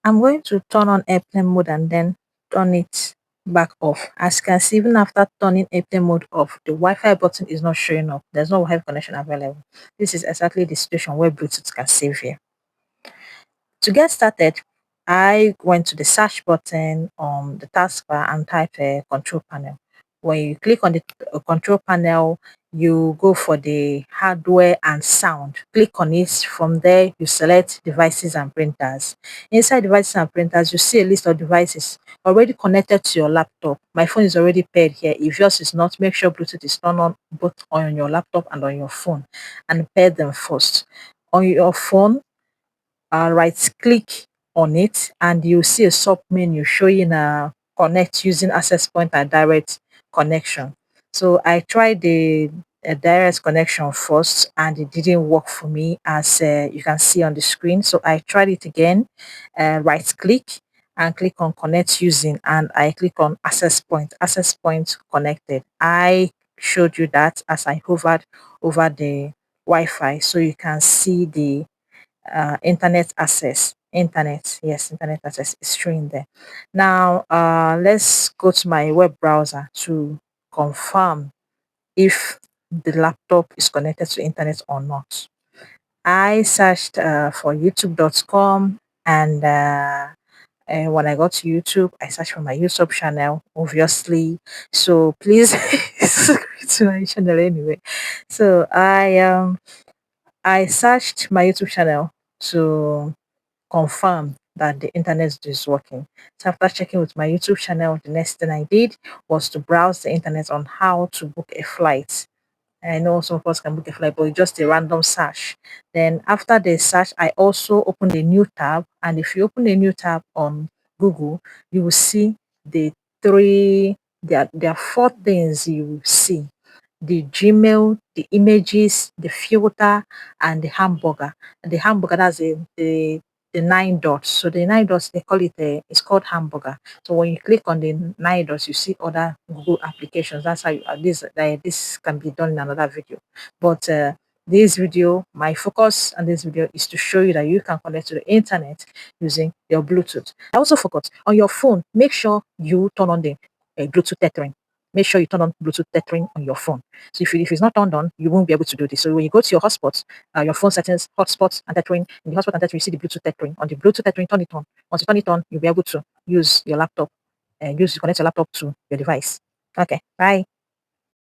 I'm going to turn on airplane mode and then turn it back off. As you can see, even after turning airplane mode off, the Wi-Fi button is not showing up. There's no Wi-Fi connection available. This is exactly the situation where Bluetooth can save you. To get started, I went to the search button on the taskbar and type control panel. When you click on the control panel, you go for the hardware and sound. Click on it. From there, you select devices and printers. Inside devices and printers, you see a list of devices already connected to your laptop. My phone is already paired here. If yours is not, make sure Bluetooth is turned on both on your laptop and on your phone and pair them first. On your phone, right click on it and you see a sub menu showing connect using access point and direct connection. So I tried the direct connection first and it didn't work for me, as you can see on the screen. So I tried it again, right click and click on connect using, and I click on access point connected. I showed you that as I hovered over the Wi-Fi, so you can see the internet access. Internet access is showing there. Now, let's go to my web browser to confirm if the laptop is connected to internet or not. I searched for youtube.com, and when I got to YouTube, I searched for my YouTube channel, obviously. So please subscribe to my channel anyway. So I searched my YouTube channel to confirm that the internet is working. So after checking with my YouTube channel, the next thing I did was to browse the internet on how to book a flight. I know some of us can book a flight, but it's just a random search. Then after the search, I also opened a new tab. And if you open a new tab on Google, you will see the there are four things you will see: the Gmail, the images, the filter, and the hamburger. And the hamburger, that's the nine dots. So the nine dots, they call it it's called hamburger. So when you click on the nine dots, you see other Google applications. That's how this can be done in another video. But this video, my focus on this video is to show you that you can connect to the internet using your Bluetooth. I also forgot, on your phone, make sure you turn on the Bluetooth tethering. Make sure you turn on Bluetooth tethering on your phone. So if it's not turned on, you won't be able to do this. So when you go to your hotspots, your phone settings, hotspots and tethering, in the hotspot and tethering, you see the Bluetooth tethering. On the Bluetooth tethering, turn it on. Once you turn it on, you'll be able to use your laptop and connect your laptop to your device. Okay, bye.